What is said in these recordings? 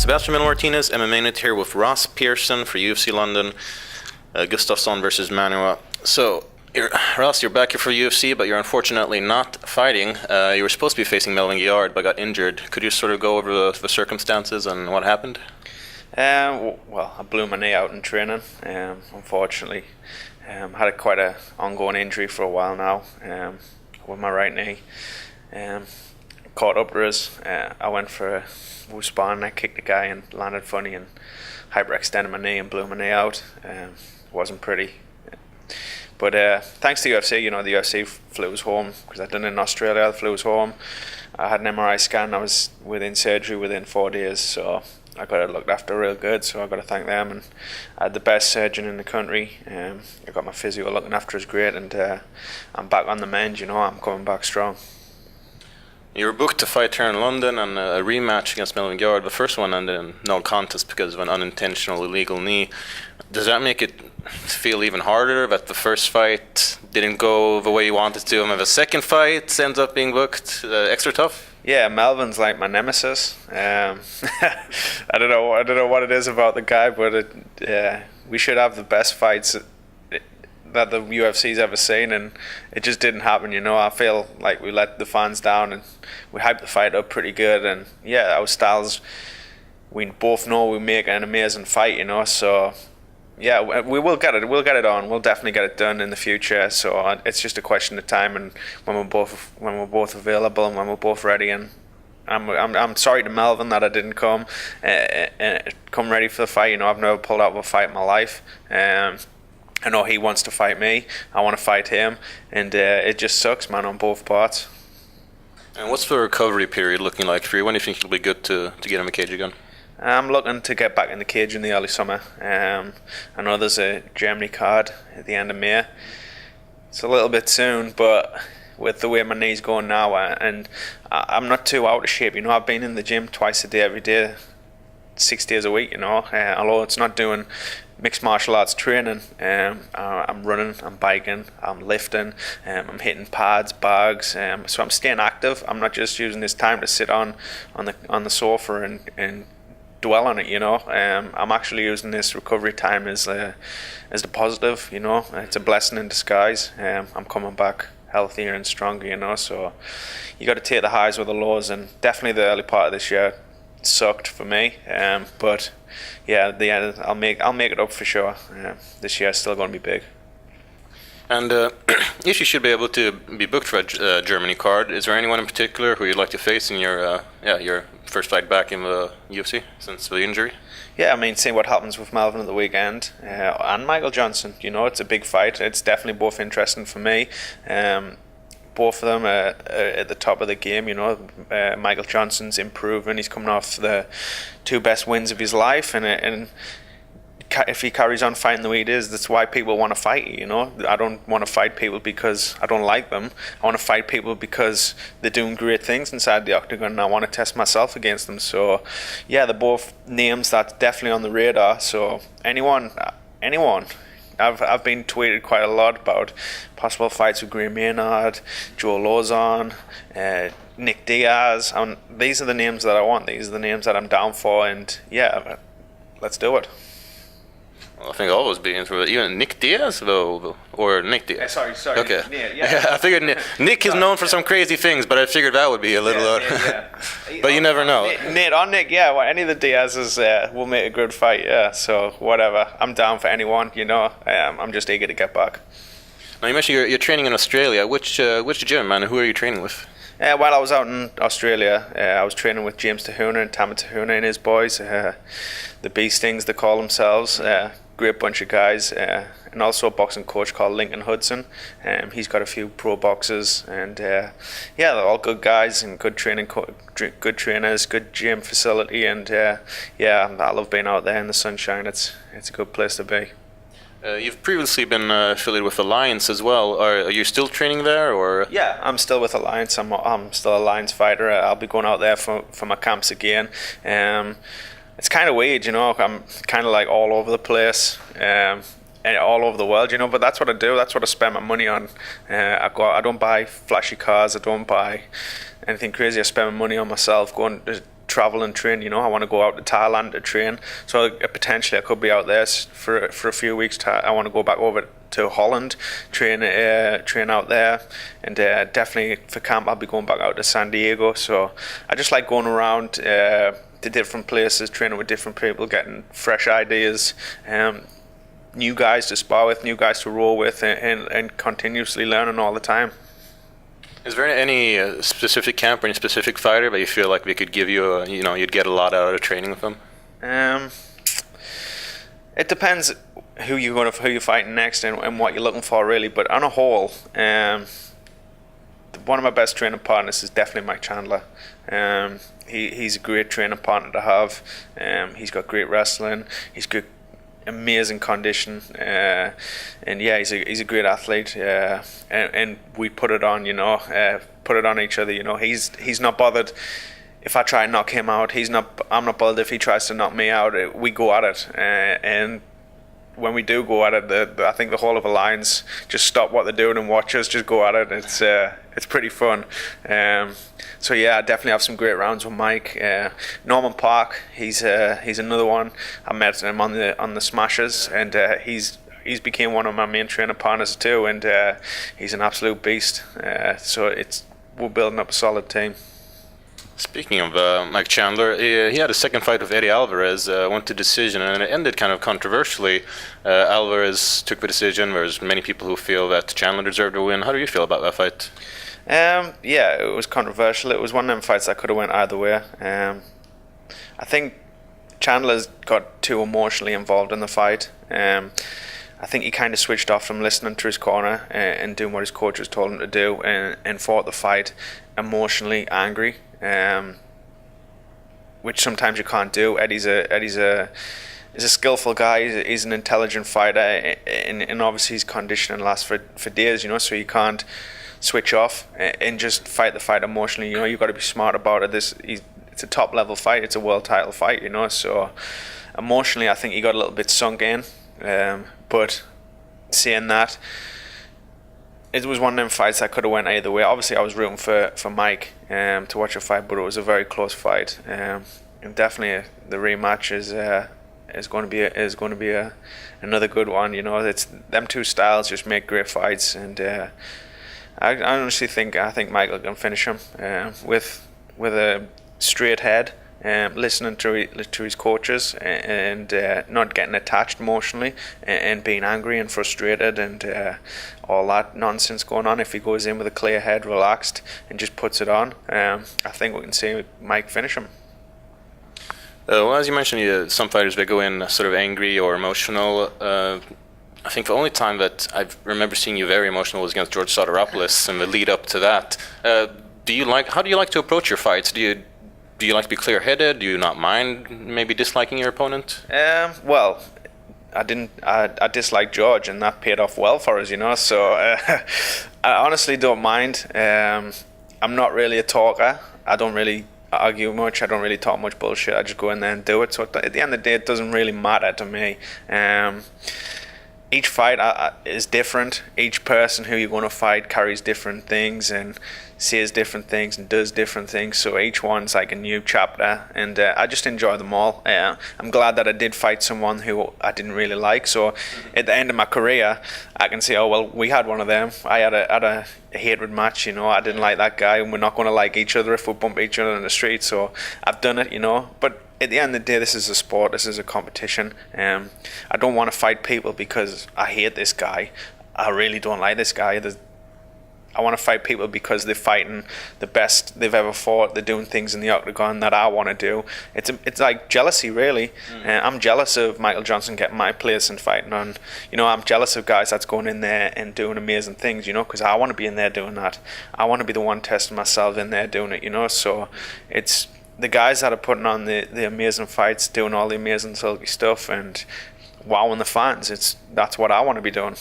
Sebastian Martinez, MMAnytt here with Ross Pearson for UFC London, Gustafsson versus Manuwa. So, Ross, you're back here for UFC, but you're unfortunately not fighting. You were supposed to be facing Melvin Guillard, but got injured. Could you sort of go over the circumstances and what happened? Well, I blew my knee out in training, unfortunately. Had quite an ongoing injury for a while now with my right knee. Caught up res. I went for a sparring and I kicked the guy and landed funny and hyperextended my knee and blew my knee out. Wasn't pretty. But thanks to UFC, the UFC flew us home because I'd done it in Australia. They flew us home. I had an MRI scan. I was within surgery within 4 days, so I got it looked after real good. So I got to thank them, and I had the best surgeon in the country. I got my physio looking after us great, and I'm back on the mend. I'm coming back strong. You were booked to fight here in London and a rematch against Melvin Guillard. The first one ended in no contest because of an unintentional illegal knee. Does that make it feel even harder that the first fight didn't go the way you wanted to, and the second fight ends up being booked extra tough? Yeah, Melvin's like my nemesis. I don't know what it is about the guy, but we should have the best fights that the UFC's ever seen, and it just didn't happen. I feel like we let the fans down, and we hyped the fight up pretty good. And yeah, our styles, we both know we make an amazing fight. So yeah, we will get it. We'll get it on. We'll definitely get it done in the future. So it's just a question of time, and when we're both available and when we're both ready. And I'm sorry to Melvin that I didn't come ready for the fight. I've never pulled out of a fight in my life. I know he wants to fight me. I want to fight him, and it just sucks, man, on both parts. And what's the recovery period looking like for you? When do you think it'll be good to get in the cage again? I'm looking to get back in the cage in the early summer. I know there's a Germany card at the end of May. It's a little bit soon, but with the way my knee's going now, and I'm not too out of shape. I've been in the gym twice a day, every day, 6 days a week. Although it's not doing mixed martial arts training. I'm running, I'm biking, I'm lifting, I'm hitting pads, bags. So I'm staying active. I'm not just using this time to sit on the sofa and dwell on it. I'm actually using this recovery time as the positive. It's a blessing in disguise. I'm coming back healthier and stronger. So you got to take the highs with the lows, and definitely the early part of this year sucked for me, but yeah, the end I'll make it up for sure. This year is still going to be big. And if you should be able to be booked for a Germany card, is there anyone in particular who you'd like to face in your first fight back in the UFC since the injury? Yeah, see what happens with Melvin at the weekend, and Michael Johnson. It's a big fight. It's definitely both interesting for me. Both of them are at the top of the game. Michael Johnson's improving. He's coming off the 2 best wins of his life, and if he carries on fighting the way he is, that's why people want to fight you. I don't want to fight people because I don't like them. I want to fight people because they're doing great things inside the octagon, and I want to test myself against them. So yeah, they're both names that's definitely on the radar. So anyone. I've been tweeted quite a lot about possible fights with Graham Maynard, Joe Lozon, Nick Diaz. These are the names that I want. These are the names that I'm down for, and yeah, let's do it. Well, I think I'll always be in for even Nick Diaz, though, or Nick Diaz. Sorry. Okay. Yeah. I figured Nick is known for some crazy things, but I figured that would be a little odd. But you never know. Nick, yeah. Well, any of the Diaz's will make a good fight. Yeah. So whatever, I'm down for anyone. I'm just eager to get back. Now you mentioned you're training in Australia. Which gym, man? Who are you training with? While I was out in Australia, I was training with James Tahuna and Tama Tahuna and his boys, the Bee Stings they call themselves. Great bunch of guys, and also a boxing coach called Lincoln Hudson. He's got a few pro boxers, and yeah, they're all good guys and good training, good trainers, good gym facility, and yeah, I love being out there in the sunshine. It's a good place to be. You've previously been affiliated with Alliance as well. Are you still training there, or? Yeah, I'm still with Alliance. I'm still a Alliance fighter. I'll be going out there for my camps again. It's kind of weird, I'm kind of like all over the place, and all over the world, but that's what I do. That's what I spend my money on. I don't buy flashy cars. I don't buy anything crazy. I spend my money on myself, going to travel and train. You know, I want to go out to Thailand to train. So potentially I could be out there for a few weeks. I want to go back over to Holland, train out there, and definitely for camp I'll be going back out to San Diego. So I just like going around to different places, training with different people, getting fresh ideas, new guys to spar with, new guys to roll with, and continuously learning all the time. Is there any specific camp or any specific fighter that you feel like they could give you, you'd get a lot out of training with them? It depends who you're fighting next and what you're looking for, really. But on a whole, one of my best training partners is definitely Mike Chandler. He's a great training partner to have. He's got great wrestling. He's good, amazing condition, and yeah, he's a great athlete. And we put it on, put it on each other. He's not bothered if I try and knock him out. I'm not bothered if he tries to knock me out. We go at it, and when we do go at it, I think the whole of the Alliance just stop what they're doing and watch us just go at it. It's pretty fun. So yeah, I definitely have some great rounds with Mike. Norman Park, he's another one. I met him on the Smashers, and he's became one of my main training partners too, and he's an absolute beast. So we're building up a solid team. Speaking of Mike Chandler, he had a second fight with Eddie Alvarez, went to decision, and it ended kind of controversially. Alvarez took the decision. There's many people who feel that Chandler deserved to win. How do you feel about that fight? Yeah, it was controversial. It was one of them fights that could have went either way. I think Chandler's got too emotionally involved in the fight. I think he kind of switched off from listening to his corner and doing what his coaches told him to do, and fought the fight emotionally angry. Which sometimes you can't do. Eddie's a skillful guy. He's an intelligent fighter, and obviously his conditioning lasts for days. So you can't switch off and just fight the fight emotionally. You've got to be smart about it. It's a top level fight. It's a world title fight. So emotionally, I think he got a little bit sunk in. But saying that, it was one of them fights that could have went either way. Obviously, I was rooting for Mike to watch a fight, but it was a very close fight. And definitely, the rematch is going to be another good one. It's them two styles just make great fights, and I honestly think Michael can finish him with a straight head. Listening to his coaches and not getting attached emotionally and being angry and frustrated and all that nonsense going on. If he goes in with a clear head, relaxed, and just puts it on, I think we can see Mike finish him. Well, as you mentioned, some fighters, they go in sort of angry or emotional. I think the only time that I remember seeing you very emotional was against George Soteropoulos and the lead up to that. How do you like to approach your fights? Do you like to be clear-headed? Do you not mind maybe disliking your opponent? Well, I disliked George, and that paid off well for us, So I honestly don't mind. I'm not really a talker. I don't really argue much. I don't really talk much bullshit. I just go in there and do it. So at the end of the day, it doesn't really matter to me. Each fight is different. Each person who you're going to fight carries different things and says different things and does different things. So each one's like a new chapter, and I just enjoy them all. I'm glad that I did fight someone who I didn't really like. So at the end of my career, I can say, oh well, we had one of them. I had a hatred match. I didn't like that guy, and we're not going to like each other if we bump each other in the street. So I've done it, But at the end of the day, this is a sport. This is a competition. I don't want to fight people because I hate this guy. I really don't like this guy. I want to fight people because they're fighting the best they've ever fought. They're doing things in the octagon that I want to do. It's like jealousy, really. I'm jealous of Michael Johnson getting my place and fighting on. I'm jealous of guys that's going in there and doing amazing things. Because I want to be in there doing that. I want to be the one testing myself in there doing it. So it's the guys that are putting on the amazing fights, doing all the amazing silky stuff and wowing the fans. That's what I want to be doing.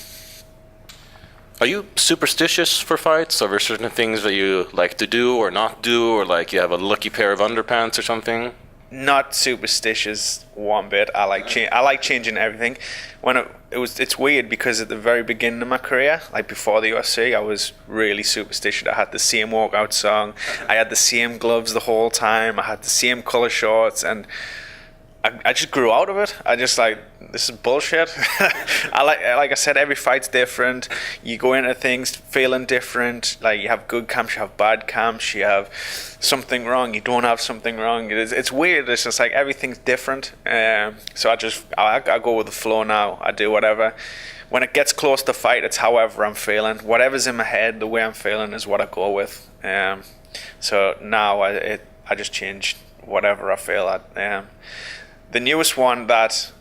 Are you superstitious for fights? Are there certain things that you like to do or not do, or like you have a lucky pair of underpants or something? Not superstitious one bit. I like changing everything. it's weird because at the very beginning of my career, like before the UFC, I was really superstitious. I had the same workout song, I had the same gloves the whole time, I had the same color shorts, and I just grew out of it. I just like, this is bullshit. Like I said, every fight's different. You go into things feeling different. Like you have good camps, you have bad camps, you have something wrong, you don't have something wrong. It's weird. It's just like everything's different. So I go with the flow now. I do whatever. When it gets close to fight, it's however I'm feeling. Whatever's in my head, the way I'm feeling is what I go with. So now I just change whatever I feel at. The newest one that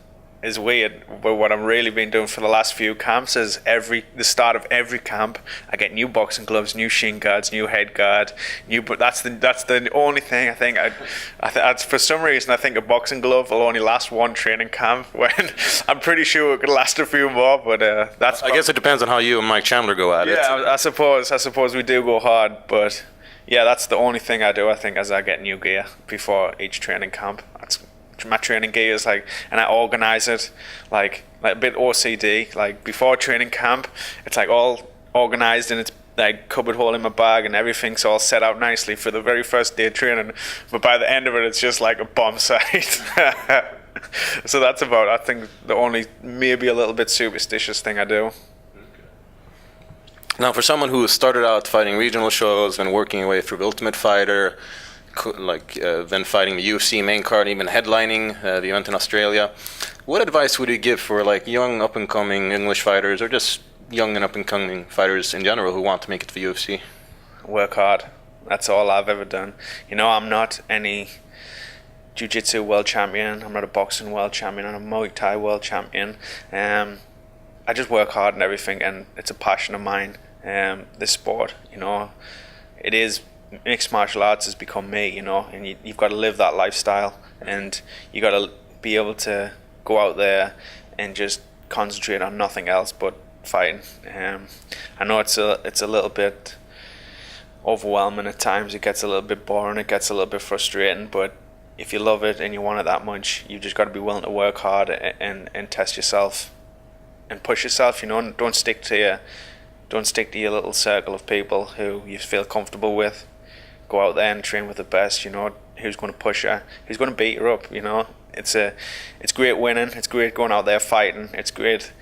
is weird, but what I've really been doing for the last few camps is the start of every camp, I get new boxing gloves, new shin guards, new head guard, but that's the only thing I think. For some reason, I think a boxing glove will only last one training camp. When I'm pretty sure it could last a few more, but that's. I guess it depends on how you and Mike Chandler go at it. Yeah, I suppose we do go hard, but yeah, that's the only thing I do. I think as I get new gear before each training camp. My training gear is like, and I organize it like a bit OCD. Like before training camp, it's like all organized in its like cupboard hole in my bag, and everything's all set out nicely for the very first day of training. But by the end of it, it's just like a bomb site. So that's about, I think, the only maybe a little bit superstitious thing I do. Now, for someone who started out fighting regional shows and working away through Ultimate Fighter, then fighting the UFC main card, even headlining the event in Australia, what advice would you give for like young up-and-coming English fighters, or just young and up-and-coming fighters in general who want to make it to the UFC? Work hard. That's all I've ever done. You know, I'm not any jiu-jitsu world champion, I'm not a boxing world champion, I'm a Muay Thai world champion. I just work hard and everything, and it's a passion of mine. This sport, you know, it is. Mixed martial arts has become me, you know, and you've got to live that lifestyle, and you got to be able to go out there and just concentrate on nothing else but fighting. I know it's a little bit overwhelming at times. It gets a little bit boring. It gets a little bit frustrating. But if you love it and you want it that much, you just got to be willing to work hard and test yourself and push yourself. You know, and don't stick to your little circle of people who you feel comfortable with. Go out there and train with the best, you know, who's going to push you, who's going to beat you up, you know. It's great winning, it's great going out there fighting, it's great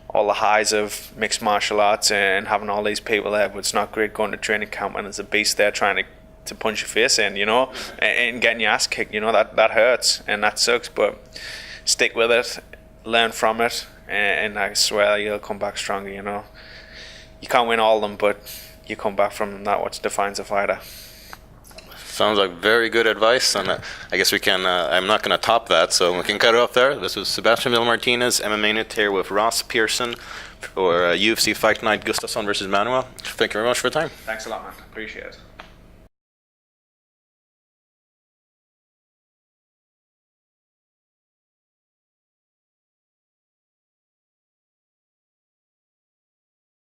all the highs of mixed martial arts and having all these people there, but it's not great going to training camp and there's a beast there trying to punch your face in, you know, and getting your ass kicked, you know, that hurts and that sucks, but stick with it, learn from it, and I swear you'll come back stronger, you know. You can't win all of them, but you come back from them. That's what defines a fighter. Sounds like very good advice, and I guess we can. I'm not going to top that, so we can cut it off there. This was Sebastian Martinez, MMAnytt, here with Ross Pearson for UFC Fight Night, Gustafsson versus Manuel. Thank you very much for your time. Thanks a lot, man. Appreciate it.